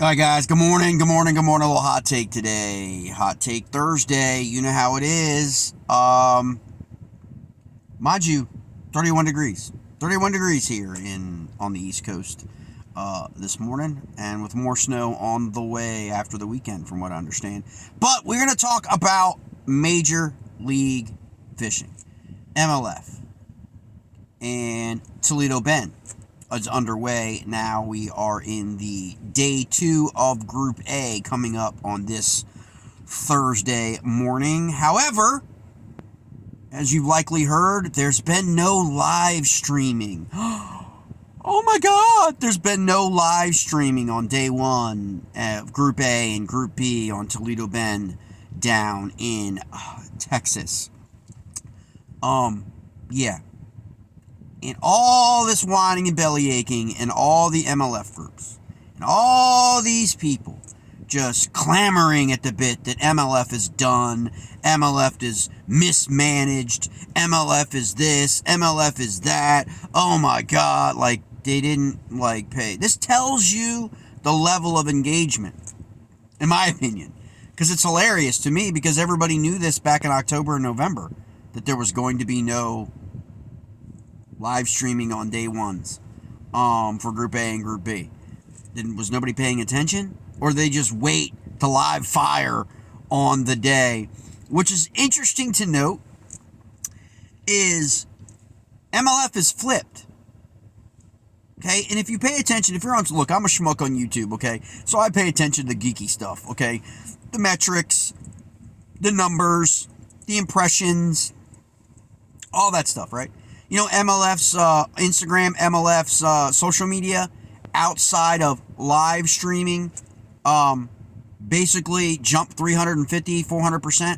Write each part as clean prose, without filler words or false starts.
All right, guys. Good morning. Good morning. Good morning. A little hot take today. Hot take Thursday. You know how it is. Mind you, 31 degrees. 31 degrees here on the East Coast this morning, and with more snow on the way after the weekend, from what I understand. But we're going to talk about Major League Fishing, MLF, and Toledo Bend is underway. Now we are in the day 2 of Group A coming up on this Thursday morning. However, as you've likely heard, there's been no live streaming. Oh my God! There's been no live streaming on day 1 of Group A and Group B on Toledo Bend down in Texas. Yeah. And all this whining and belly aching and all the MLF groups and all these people just clamoring at the bit that MLF is done, MLF is mismanaged, MLF is this, MLF is that. Oh my God, like they didn't pay. This tells you the level of engagement, in my opinion, because it's hilarious to me, because everybody knew this back in October and November, that there was going to be no live streaming on day 1s for Group A and Group B. Was nobody paying attention? Or they just wait to live fire on the day? Which is interesting to note is MLF is flipped. Okay? And if you pay attention, if you're on, look, I'm a schmuck on YouTube, okay? So I pay attention to the geeky stuff, okay? The metrics, the numbers, the impressions, all that stuff, right? You know, MLF's Instagram, MLF's social media, outside of live streaming, basically jumped 350, 400%.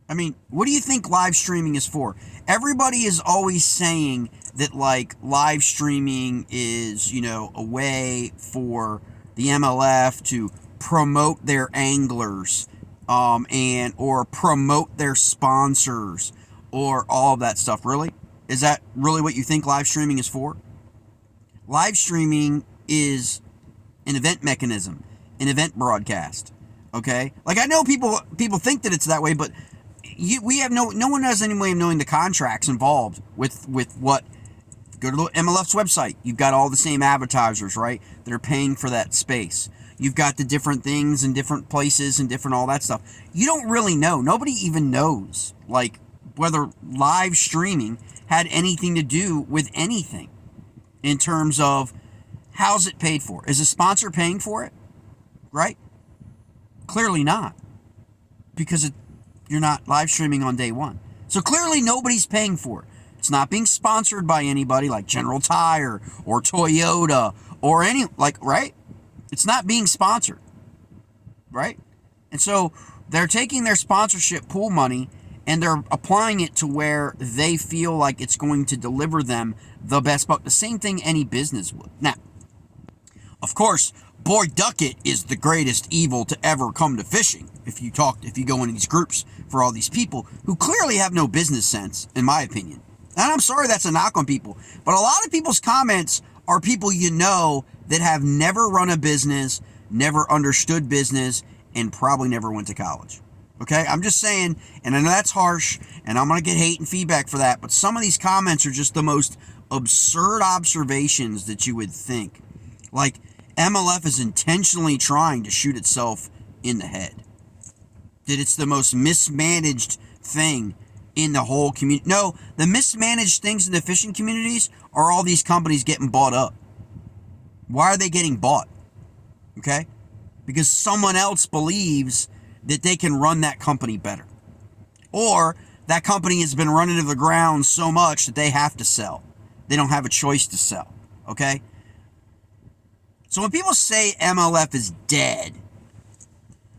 I mean, what do you think live streaming is for? Everybody is always saying that, like, live streaming is, you know, a way for the MLF to promote their anglers, or promote their sponsors, or all of that stuff. Really? Is that really what you think live streaming is for? Live streaming is an event mechanism, an event broadcast. Okay? Like, I know people think that it's that way, but we have no one has any way of knowing the contracts involved with what. Go to the MLF's website. You've got all the same advertisers, right, that are paying for that space. You've got the different things and different places and different all that stuff. You don't really know. Nobody even knows, like, whether live streaming had anything to do with anything in terms of how's it paid for. Is a sponsor paying for it? Right? Clearly not, because you're not live streaming on day 1. So clearly nobody's paying for it. It's not being sponsored by anybody like General Tire or Toyota or any, like, right? It's not being sponsored, right? And so they're taking their sponsorship pool money and they're applying it to where they feel like it's going to deliver them the best buck. The same thing any business would. Now, of course, Boy Duckett is the greatest evil to ever come to fishing. If you go into these groups for all these people who clearly have no business sense, in my opinion. And I'm sorry that's a knock on people, but a lot of people's comments are people you know that have never run a business, never understood business, and probably never went to college. Okay? I'm just saying, and I know that's harsh, and I'm going to get hate and feedback for that, but some of these comments are just the most absurd observations that you would think. Like, MLF is intentionally trying to shoot itself in the head. That it's the most mismanaged thing in the whole community. No, the mismanaged things in the fishing communities are all these companies getting bought up. Why are they getting bought? Okay? Because someone else believes that they can run that company better. Or that company has been run into the ground so much that they have to sell. They don't have a choice to sell. Okay? So when people say MLF is dead,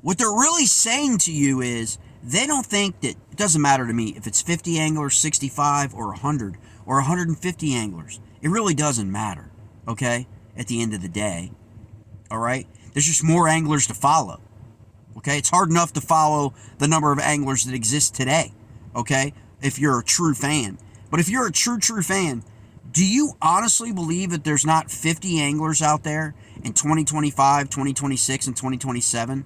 what they're really saying to you is they don't think that, it doesn't matter to me if it's 50 anglers, 65, or 100, or 150 anglers. It really doesn't matter, okay, at the end of the day, all right? There's just more anglers to follow, okay? It's hard enough to follow the number of anglers that exist today, okay, if you're a true fan. But if you're a true fan, Do you honestly believe that there's not 50 anglers out there in 2025, 2026, and 2027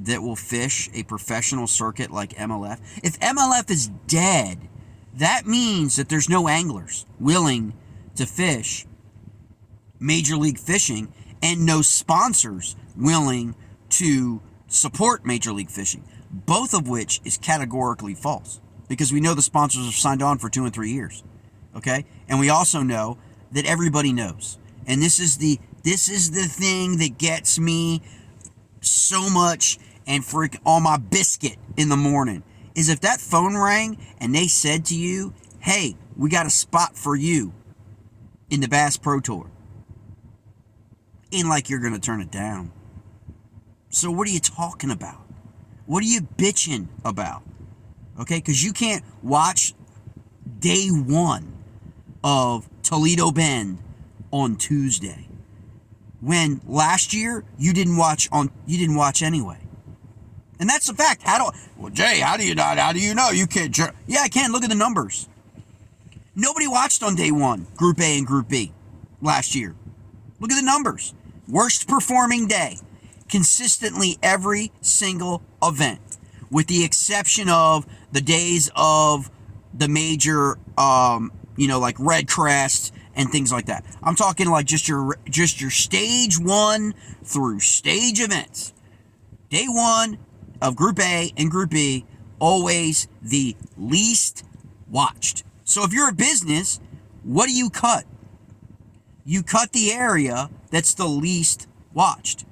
that will fish a professional circuit like MLF? If MLF is dead, that means that there's no anglers willing to fish Major League Fishing and no sponsors willing to support Major League Fishing, both of which is categorically false because we know the sponsors have signed on for 2 and 3 years. Okay? And we also know that everybody knows. And this is the thing that gets me so much and freak on my biscuit in the morning is if that phone rang and they said to you, hey, we got a spot for you in the Bass Pro Tour. Ain't like you're going to turn it down. So what are you talking about? What are you bitching about? Okay? Because you can't watch day one of Toledo Bend on Tuesday, when last year you didn't watch anyway, and that's a fact. Jay, how do you not? How do you know? You can't. Yeah, I can. Look at the numbers. Nobody watched on day one, Group A and Group B, last year. Look at the numbers. Worst performing day, consistently every single event, with the exception of the days of the major, like Red Crest and things like that. I'm talking like just your stage one through stage events. Day one of Group A and Group B, always the least watched. So if you're a business, what do you cut? You cut the area that's the least watched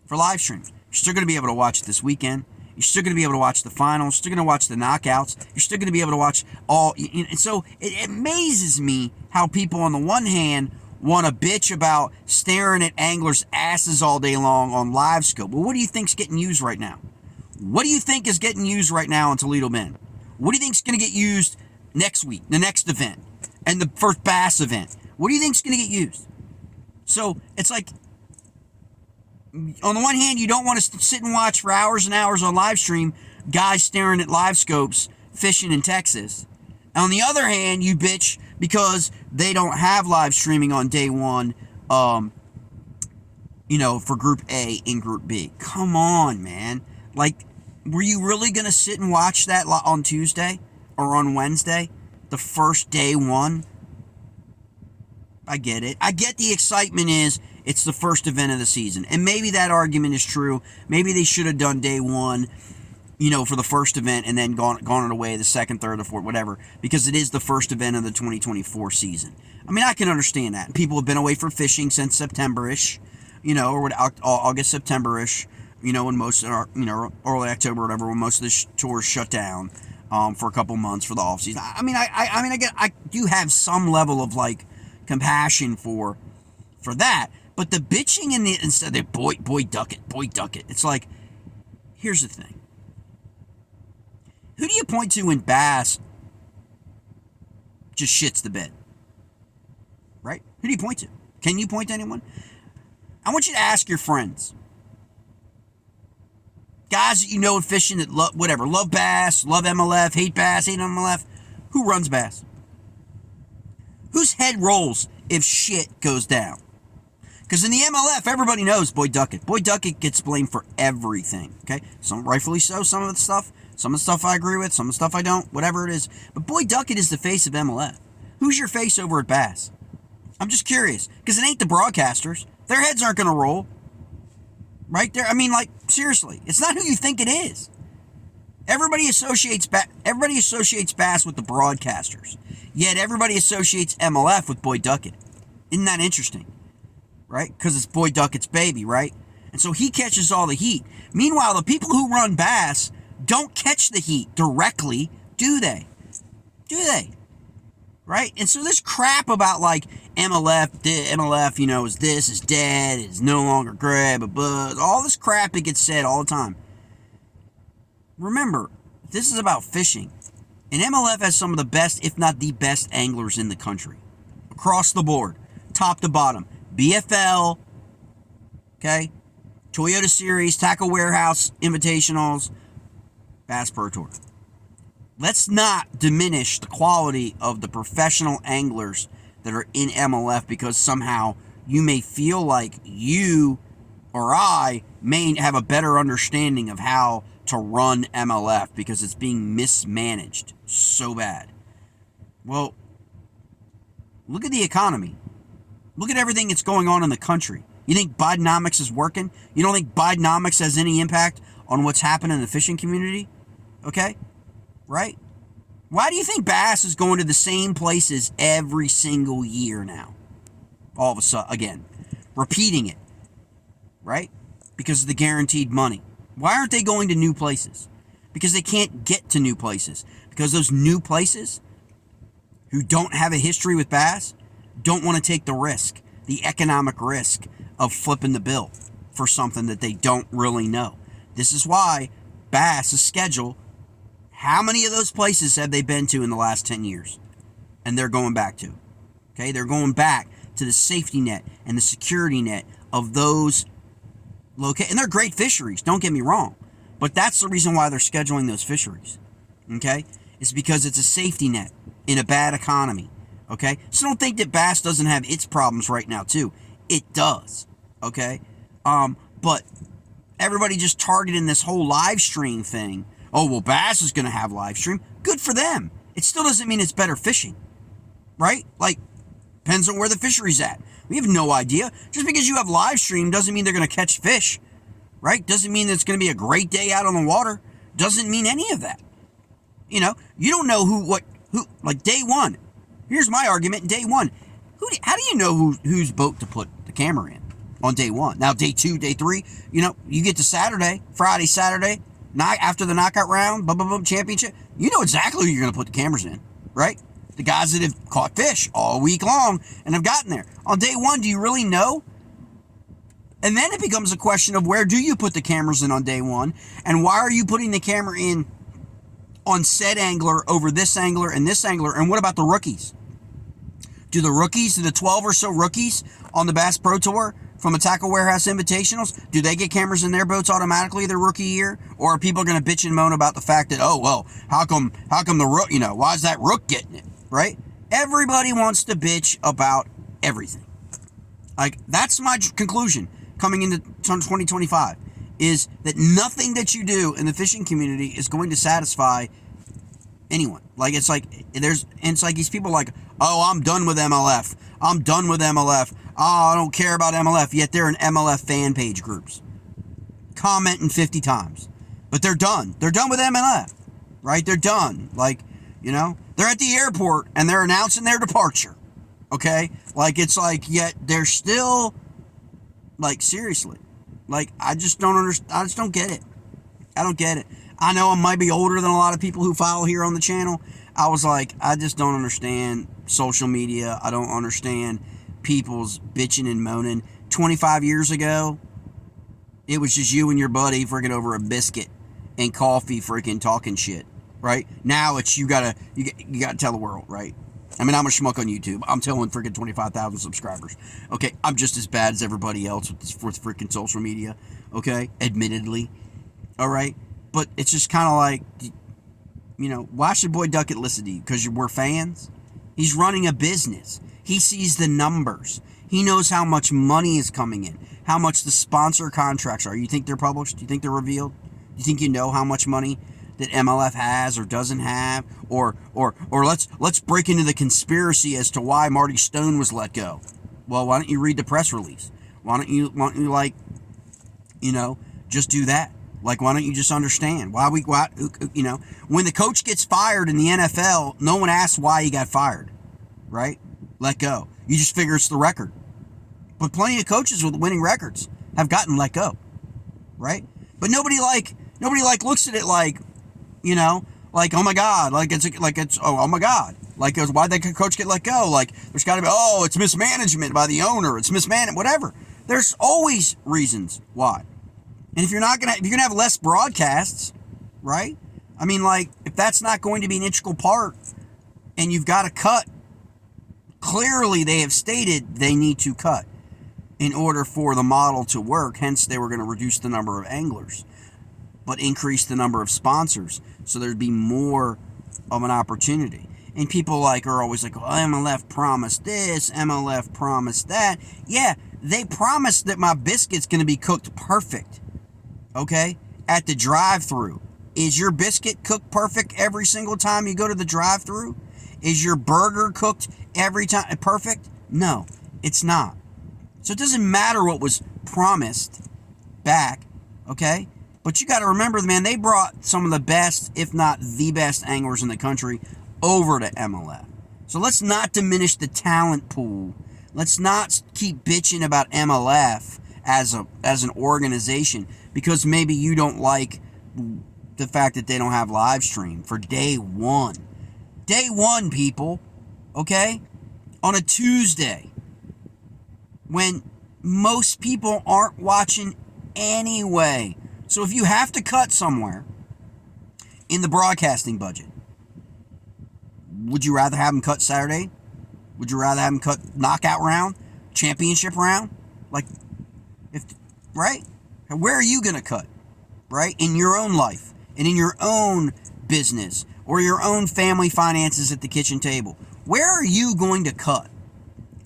for live streaming. You're still going to be able to watch it this weekend. You're still going to be able to watch the finals. You're still going to watch the knockouts. You're still going to be able to watch all. And so it amazes me how people on the one hand want to bitch about staring at anglers' asses all day long on live scope. Well, what do you think's getting used right now? What do you think is getting used right now in Toledo Bend? What do you think's going to get used next week, the next event, and the first bass event? What do you think's going to get used? So it's like, on the one hand, you don't want to sit and watch for hours and hours on live stream guys staring at live scopes fishing in Texas. And on the other hand, you bitch because they don't have live streaming on day one, for Group A and Group B. Come on, man. Like, were you really going to sit and watch that on Tuesday or on Wednesday, the first day one? I get it. I get the excitement is it's the first event of the season. And maybe that argument is true. Maybe they should have done day one, for the first event and then gone it away the second, third, or fourth, whatever, because it is the first event of the 2024 season. I mean, I can understand that. People have been away from fishing since September-ish, or August, September-ish, when most are, early October or whatever, when most of the tours shut down for a couple months for the off season. I do have some level of compassion for that, but the bitching instead of boy duck it. It's like, here's the thing. Who do you point to when bass just shits the bed? Right? Who do you point to? Can you point to anyone? I want you to ask your friends. Guys that you know in fishing that love bass, love MLF, hate bass, hate MLF. Who runs bass? Whose head rolls if shit goes down? Because in the MLF, everybody knows Boy Duckett. Boy Duckett gets blamed for everything, okay? Some rightfully so, some of the stuff I agree with, some of the stuff I don't, whatever it is. But Boy Duckett is the face of MLF. Who's your face over at Bass? I'm just curious, because it ain't the broadcasters. Their heads aren't going to roll. Right there? Seriously. It's not who you think it is. Everybody associates Bass with the broadcasters. Yet everybody associates MLF with Boy Duckett. Isn't that interesting? Right? Because it's Boy Duckett's baby, right? And so he catches all the heat. Meanwhile, the people who run bass don't catch the heat directly, do they? Do they? Right? And so this crap about MLF, is dead, is no longer grab a buzz, all this crap that gets said all the time. Remember, this is about fishing. And MLF has some of the best, if not the best, anglers in the country. Across the board. Top to bottom. BFL. Okay? Toyota Series, Tackle Warehouse, Invitationals, Bass Pro Tour. Let's not diminish the quality of the professional anglers that are in MLF because somehow you may feel like you or I may have a better understanding of how to run MLF because it's being mismanaged so bad. Well, look at the economy. Look at everything that's going on in the country. You think Bidenomics is working? You don't think Bidenomics has any impact on what's happening in the fishing community? Okay? Right? Why do you think bass is going to the same places every single year now? All of a sudden, again, repeating it. Right? Because of the guaranteed money. Why aren't they going to new places? Because they can't get to new places. Because those new places who don't have a history with bass don't want to take the risk, the economic risk of flipping the bill for something that they don't really know. This is why bass is scheduled. How many of those places have they been to in the last 10 years? And they're going back to. Okay, they're going back to the safety net and the security net of those locations. And they're great fisheries, don't get me wrong. But that's the reason why they're scheduling those fisheries. Okay? It's because it's a safety net in a bad economy. Okay? So don't think that bass doesn't have its problems right now, too. It does. Okay? But everybody just targeting this whole live stream thing. Oh, well, bass is going to have live stream. Good for them. It still doesn't mean it's better fishing. Right? Like, depends on where the fishery's at. We have no idea. Just because you have live stream doesn't mean they're going to catch fish. Right? Doesn't mean that it's going to be a great day out on the water. Doesn't mean any of that. You know, you don't know who, like day one. Here's my argument. Day one. How do you know whose boat to put the camera in on day one? Now, day two, day three, you know, you get to Friday, Saturday, after the knockout round, championship, you know exactly who you're going to put the cameras in, right? The guys that have caught fish all week long and have gotten there. On day one, do you really know? And then it becomes a question of where do you put the cameras in on day one? And why are you putting the camera in on said angler over this angler and this angler? And what about the rookies? Do the 12 or so rookies on the Bass Pro Tour from a Tackle Warehouse Invitationals, do they get cameras in their boats automatically their rookie year? Or are people going to bitch and moan about the fact that, oh, well, how come the rook, you know, why is that rook getting it, right? Everybody wants to bitch about everything. Like, that's my conclusion coming into 2025, is that nothing that you do in the fishing community is going to satisfy anyone. Like, it's like these people like, oh, I'm done with MLF. I'm done with MLF. Oh, I don't care about MLF. Yet they're in MLF fan page groups, commenting 50 times. But they're done. They're done with MLF, right? They're done. Like, you know, they're at the airport and they're announcing their departure. Okay? Like, it's like, yet they're still, like, seriously. Like, I just don't understand. I just don't get it. I don't get it. I know I might be older than a lot of people who follow here on the channel. I was like, I just don't understand social media. I don't understand people's bitching and moaning. 25 years ago, it was just you and your buddy freaking over a biscuit and coffee freaking talking shit, right? Now it's you gotta tell the world, right? I mean, I'm a schmuck on YouTube. I'm telling freaking 25,000 subscribers. Okay, I'm just as bad as everybody else with freaking social media, okay? Admittedly, all right? But it's just kind of like, you know, why should Boy Duckett listen to you? Because we're fans? He's running a business. He sees the numbers. He knows how much money is coming in, how much the sponsor contracts are. You think they're published? Do you think they're revealed? Do you think you know how much money that MLF has or doesn't have? Or let's break into the conspiracy as to why Marty Stone was let go. Well, why don't you read the press release? Why don't you like, you know, just do that? Like, why don't you just understand why you know, when the coach gets fired in the NFL, no one asks why he got fired, right? Let go. You just figure it's the record. But plenty of coaches with winning records have gotten let go, right? But nobody looks at it like, you know, like, oh my God, oh my God, like, why'd that coach get let go? Like, there's got to be, oh, it's mismanagement by the owner, it's mismanagement, whatever. There's always reasons why. And if you're gonna have less broadcasts, right? I mean, like, if that's not going to be an integral part, and you've got to cut, clearly they have stated they need to cut in order for the model to work. Hence, they were going to reduce the number of anglers, but increase the number of sponsors, so there'd be more of an opportunity. And people like are always like, oh, MLF promised this, MLF promised that. Yeah, they promised that my biscuit's going to be cooked perfect, okay, at the drive-thru. Is your biscuit cooked perfect every single time you go to the drive-thru? Is your burger cooked every time perfect? No, it's not. So it doesn't matter what was promised back, okay? But you got to remember, man, they brought some of the best, if not the best, anglers in the country over to MLF. So let's not diminish the talent pool. Let's not keep bitching about MLF as an organization because maybe you don't like the fact that they don't have live stream for day one. Day one, people, okay? On a Tuesday, when most people aren't watching anyway. So if you have to cut somewhere in the broadcasting budget, would you rather have them cut Saturday? Would you rather have them cut knockout round, championship round? Like, right? Where are you going to cut, right? In your own life and in your own business or your own family finances at the kitchen table. Where are you going to cut,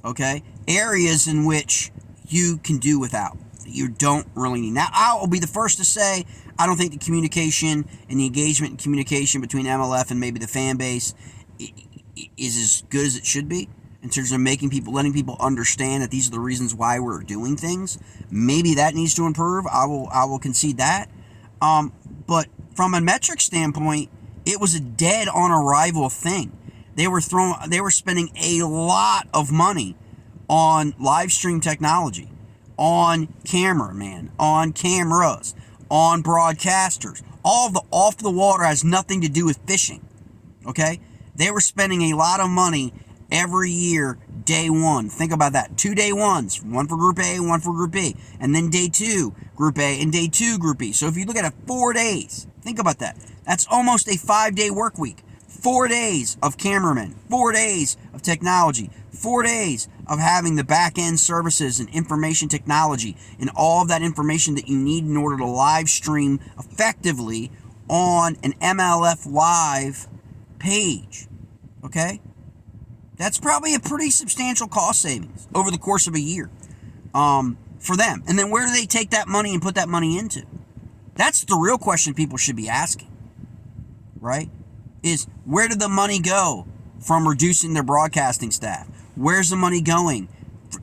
okay? Areas in which you can do without, that you don't really need. Now, I will be the first to say, I don't think the communication and the engagement and communication between MLF and maybe the fan base is as good as it should be in terms of letting people understand that these are the reasons why we're doing things. Maybe that needs to improve. I will concede that. But from a metric standpoint, it was a dead on arrival thing. They were spending a lot of money on live stream technology, on cameraman, on cameras, on broadcasters. All of the off the water has nothing to do with fishing. Okay? They were spending a lot of money every year, day one. Think about that. 2 day ones, one for Group A, one for Group B. And then day two, Group A, and day two, Group B. So if you look at it, 4 days, think about that. That's almost a 5-day work week. 4 days of cameramen, 4 days of technology, 4 days of having the back-end services and information technology and all of that information that you need in order to live stream effectively on an MLF Live page. Okay? That's probably a pretty substantial cost savings over the course of a year for them. And then where do they take that money and put that money into? That's the real question people should be asking, right? Is where did the money go from reducing their broadcasting staff? Where's the money going?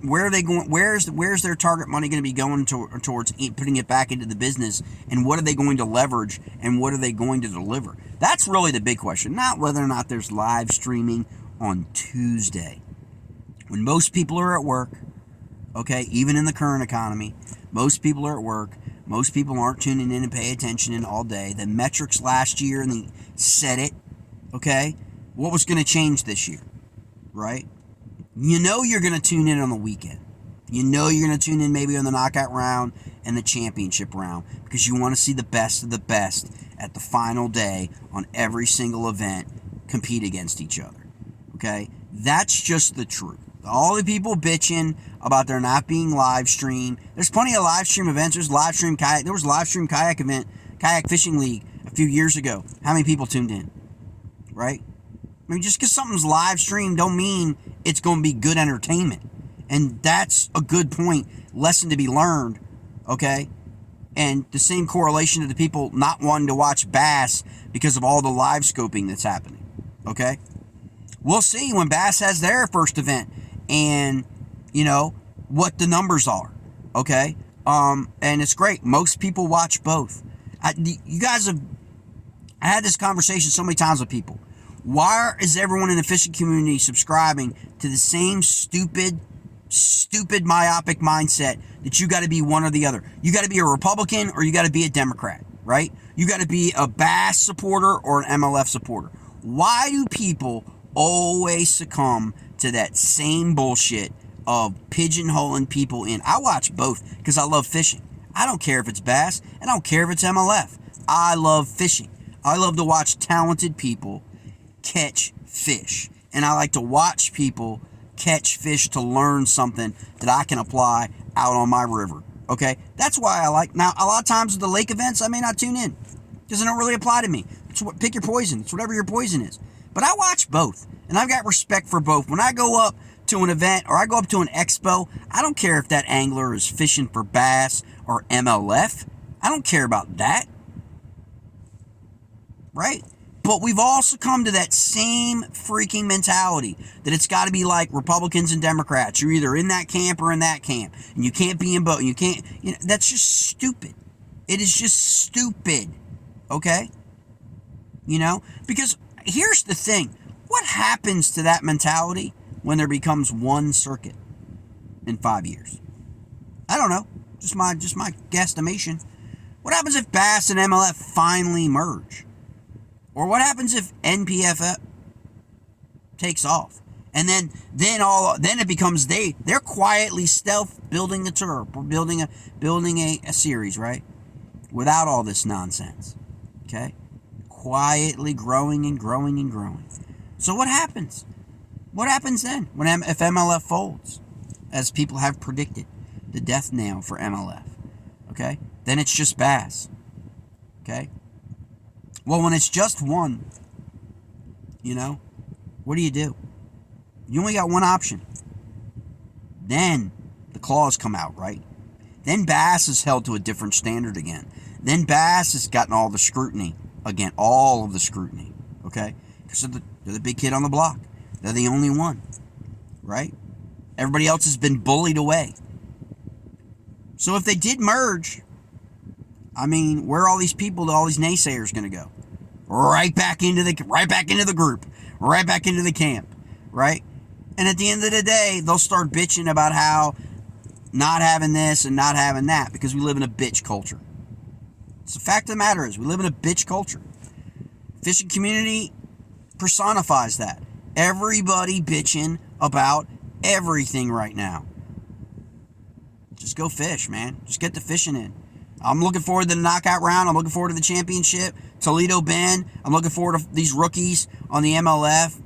Where are they going? Where's their target money going to be going towards putting it back into the business? And what are they going to leverage? And what are they going to deliver? That's really the big question. Not whether or not there's live streaming on Tuesday, when most people are at work. Okay, even in the current economy, most people are at work. Most people aren't tuning in and pay attention in all day. The metrics last year and they said it. Okay, what was going to change this year, right? You know you're going to tune in on the weekend. You know you're going to tune in maybe on the knockout round and the championship round because you want to see the best of the best at the final day on every single event compete against each other. Okay? That's just the truth. All the people bitching about there not being live stream. There's plenty of live stream events. There was a live stream kayak event, kayak fishing league a few years ago. How many people tuned in? Right? I mean, just because something's live streamed don't mean it's going to be good entertainment. And that's a good point, lesson to be learned, okay? And the same correlation to the people not wanting to watch bass because of all the live scoping that's happening, okay? We'll see when Bass has their first event and, you know, what the numbers are, okay? And it's great. Most people watch both. I had this conversation so many times with people. Why is everyone in the fishing community subscribing to the same stupid myopic mindset that you got to be one or the other? You got to be a Republican or you got to be a Democrat, right? You got to be a Bass supporter or an MLF supporter. Why do people always succumb to that same bullshit of pigeonholing people in? I watch both because I love fishing. I don't care if it's Bass and I don't care if it's MLF. I love fishing. I love to watch talented people catch fish. And I like to watch people catch fish to learn something that I can apply out on my river. Okay? That's why I like. Now, a lot of times with the lake events, I may not tune in because it don't really apply to me. Pick your poison. It's whatever your poison is. But I watch both, and I've got respect for both. When I go up to an event or I go up to an expo, I don't care if that angler is fishing for bass or MLF. I don't care about that, right? But we've also come to that same freaking mentality that it's got to be like Republicans and Democrats. You're either in that camp or in that camp, and you can't be in both. You can't. That's just stupid. It is just stupid. Okay? Because here's the thing. What happens to that mentality when there becomes one circuit in 5 years? I don't know. Just my guesstimation. What happens if Bass and MLF finally merge? Or what happens if NPF takes off? And then it becomes they're quietly stealth building a tour, building a series, right? Without all this nonsense. Okay? Quietly growing and growing and growing. So what happens? What happens then if MLF folds? As people have predicted, the death nail for MLF. Okay? Then it's just Bass. Okay? Well, when it's just one, what do? You only got one option. Then the claws come out, right? Then Bass is held to a different standard again. Then Bass has gotten all the scrutiny. Again, all of the scrutiny. Okay? Because they're the big kid on the block. They're the only one. Right? Everybody else has been bullied away. So if they did merge, where are all these people, all these naysayers going to go? Right back into the group, right back into the camp, right? And at the end of the day, they'll start bitching about how not having this and not having that because we live in a bitch culture. It's the fact of the matter is we live in a bitch culture. Fishing community personifies that. Everybody bitching about everything right now. Just go fish, man. Just get the fishing in. I'm looking forward to the knockout round. I'm looking forward to the championship. Toledo Bend. I'm looking forward to these rookies on the MLF,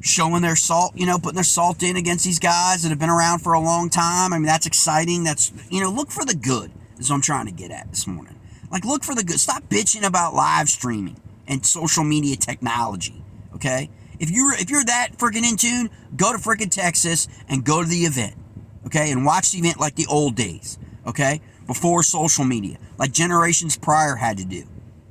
showing their salt, putting their salt in against these guys that have been around for a long time. That's exciting. That's, look for the good is what I'm trying to get at this morning. Look for the good. Stop bitching about live streaming and social media technology, okay? If you're that freaking in tune, go to freaking Texas and go to the event, okay? And watch the event like the old days. Okay? Before social media, like generations prior had to do.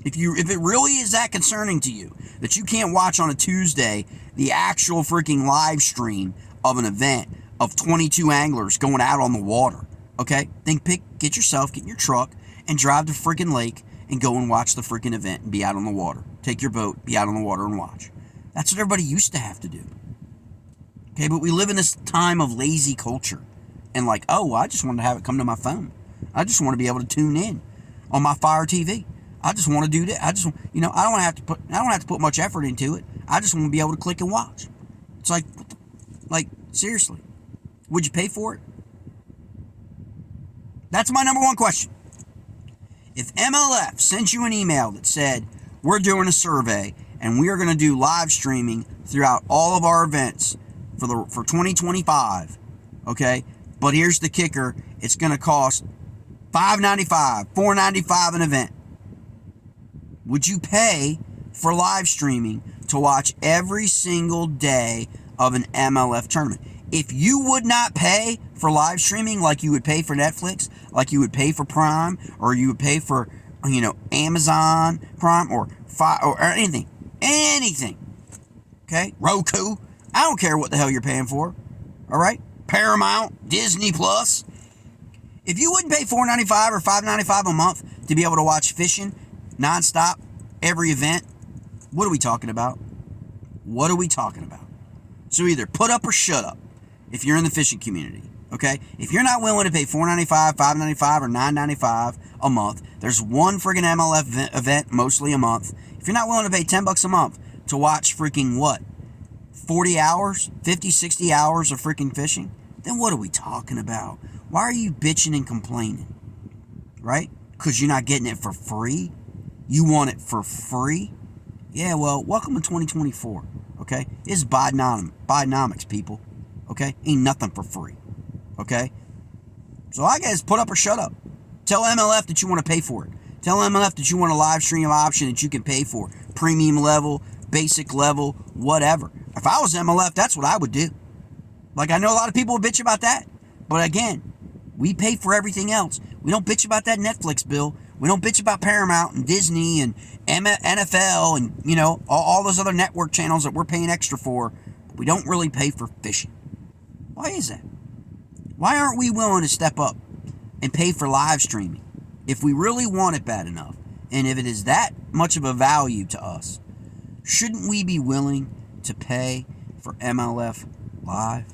If it really is that concerning to you that you can't watch on a Tuesday the actual freaking live stream of an event of 22 anglers going out on the water, okay? Then get in your truck and drive to freaking lake and go and watch the freaking event and be out on the water. Take your boat, be out on the water and watch. That's what everybody used to have to do. Okay, but we live in this time of lazy culture. And I just want to have it come to my phone. I just want to be able to tune in on my Fire TV. I just want to do that. I don't have to put much effort into it. I just want to be able to click and watch. It's seriously, would you pay for it? That's my number one question. If MLF sent you an email that said, we're doing a survey and we are going to do live streaming throughout all of our events for 2025, okay? But here's the kicker. It's going to cost $5.95, $4.95 an event. Would you pay for live streaming to watch every single day of an MLF tournament? If you would not pay for live streaming like you would pay for Netflix, like you would pay for Prime, or you would pay for, Amazon Prime or anything, okay? Roku, I don't care what the hell you're paying for, all right? Paramount, Disney Plus. If you wouldn't pay $4.95 or $5.95 a month to be able to watch fishing nonstop, every event, what are we talking about? What are we talking about? So either put up or shut up if you're in the fishing community, okay? If you're not willing to pay $4.95, $5.95, or $9.95 a month, there's one friggin' MLF event, mostly a month. If you're not willing to pay $10 a month to watch freaking what? 40 hours, 50, 60 hours of freaking fishing, then what are we talking about? Why are you bitching and complaining? Right? Because you're not getting it for free? You want it for free? Yeah, well, welcome to 2024, okay? It's Bidenomics, people, okay? Ain't nothing for free, okay? So I guess put up or shut up. Tell MLF that you want to pay for it. Tell MLF that you want a live stream option that you can pay for premium level, basic level, whatever. If I was MLF, that's what I would do. Like, I know a lot of people will bitch about that. But again, we pay for everything else. We don't bitch about that Netflix bill. We don't bitch about Paramount and Disney and NFL and, you know, all those other network channels that we're paying extra for. But we don't really pay for fishing. Why is that? Why aren't we willing to step up and pay for live streaming if we really want it bad enough? And if it is that much of a value to us, shouldn't we be willing to pay for MLF Live?